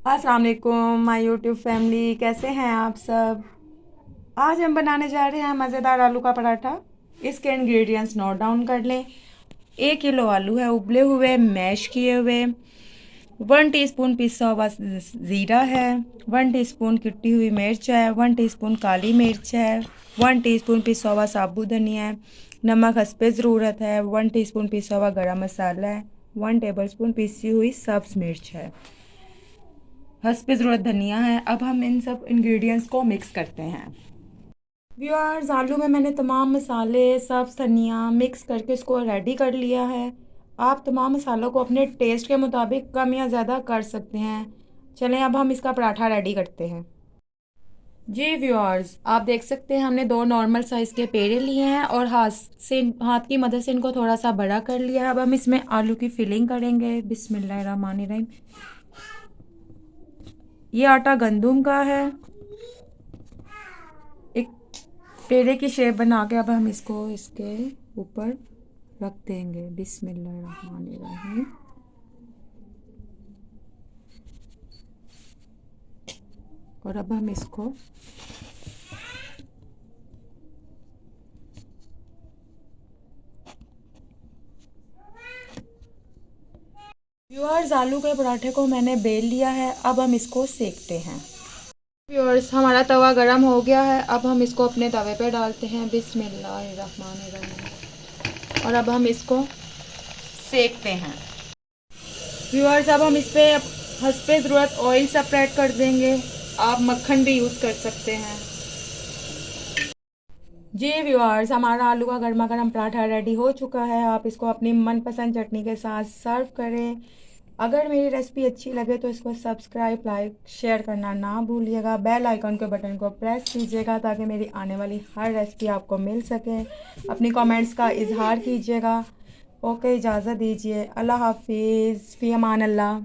अस्सलाम वालेकुम my YouTube family, कैसे हैं आप सब। आज हम बनाने जा रहे हैं मज़ेदार आलू का पराठा। इसके इंग्रेडिएंट्स नोट डाउन कर लें। 1 किलो आलू है, उबले हुए मैश किए हुए। 1 टीस्पून पिसा हुआ ज़ीरा है। 1 टीस्पून कुटी हुई मिर्च है। 1 टीस्पून काली मिर्च है। 1 टीस्पून पिसा हुआ साबुत धनिया है। नमक हस्बे ज़रूरत है। 1 टीस्पून पिसा हुआ गरम मसाला है। 1 टेबलस्पून पिसी हुई सब्ज़ मिर्च है। हस्बे ज़रूरत धनिया है। अब हम इन सब इंग्रेडिएंट्स को मिक्स करते हैं। व्यूअर्स, आलू में मैंने तमाम मसाले सब्ज़ धनिया मिक्स करके इसको रेडी कर लिया है। आप तमाम मसालों को अपने टेस्ट के मुताबिक कम या ज़्यादा कर सकते हैं। चलें अब हम इसका पराठा रेडी करते हैं। जी व्यूअर्स, आप देख सकते हैं हमने 2 नॉर्मल साइज़ के पेड़े लिए हैं और हाथ की मदद से इनको थोड़ा सा बड़ा कर लिया है। अब हम इसमें आलू की फिलिंग करेंगे। बिस्मिल्लाहिर्रहमानिर्रहीम। ये आटा गंदम का है। एक पेड़े की शेप बना के अब हम इसको इसके ऊपर रख देंगे। बिस्मिल्लाहिर्रहमानिर्रहीम। और अब हम इसको व्यूअर्स, आलू के पराठे को मैंने बेल लिया है। अब हम इसको सेकते हैं। व्यूअर्स, हमारा तवा गरम हो गया है। अब हम इसको अपने तवे पे डालते हैं। बिस्मिल्लाहिर्रहमानिर्रहीम। और अब हम इसको सेकते हैं। व्यूअर्स, अब हम इस पर हस्बे ज़रूरत ऑयल सेपरेट कर देंगे। आप मक्खन भी यूज़ कर सकते हैं। जी व्यूअर्स, हमारा आलू का गर्मा गर्म पराठा रेडी हो चुका है। आप इसको अपनी मनपसंद चटनी के साथ सर्व करें। अगर मेरी रेसिपी अच्छी लगे तो इसको सब्सक्राइब लाइक शेयर करना ना भूलिएगा। बेल आइकन के बटन को प्रेस कीजिएगा ताकि मेरी आने वाली हर रेसिपी आपको मिल सके। अपनी कमेंट्स का इजहार कीजिएगा। ओके, इजाज़त दीजिए। अल्लाह हाफिज़, फ़ी अमान अल्लाह।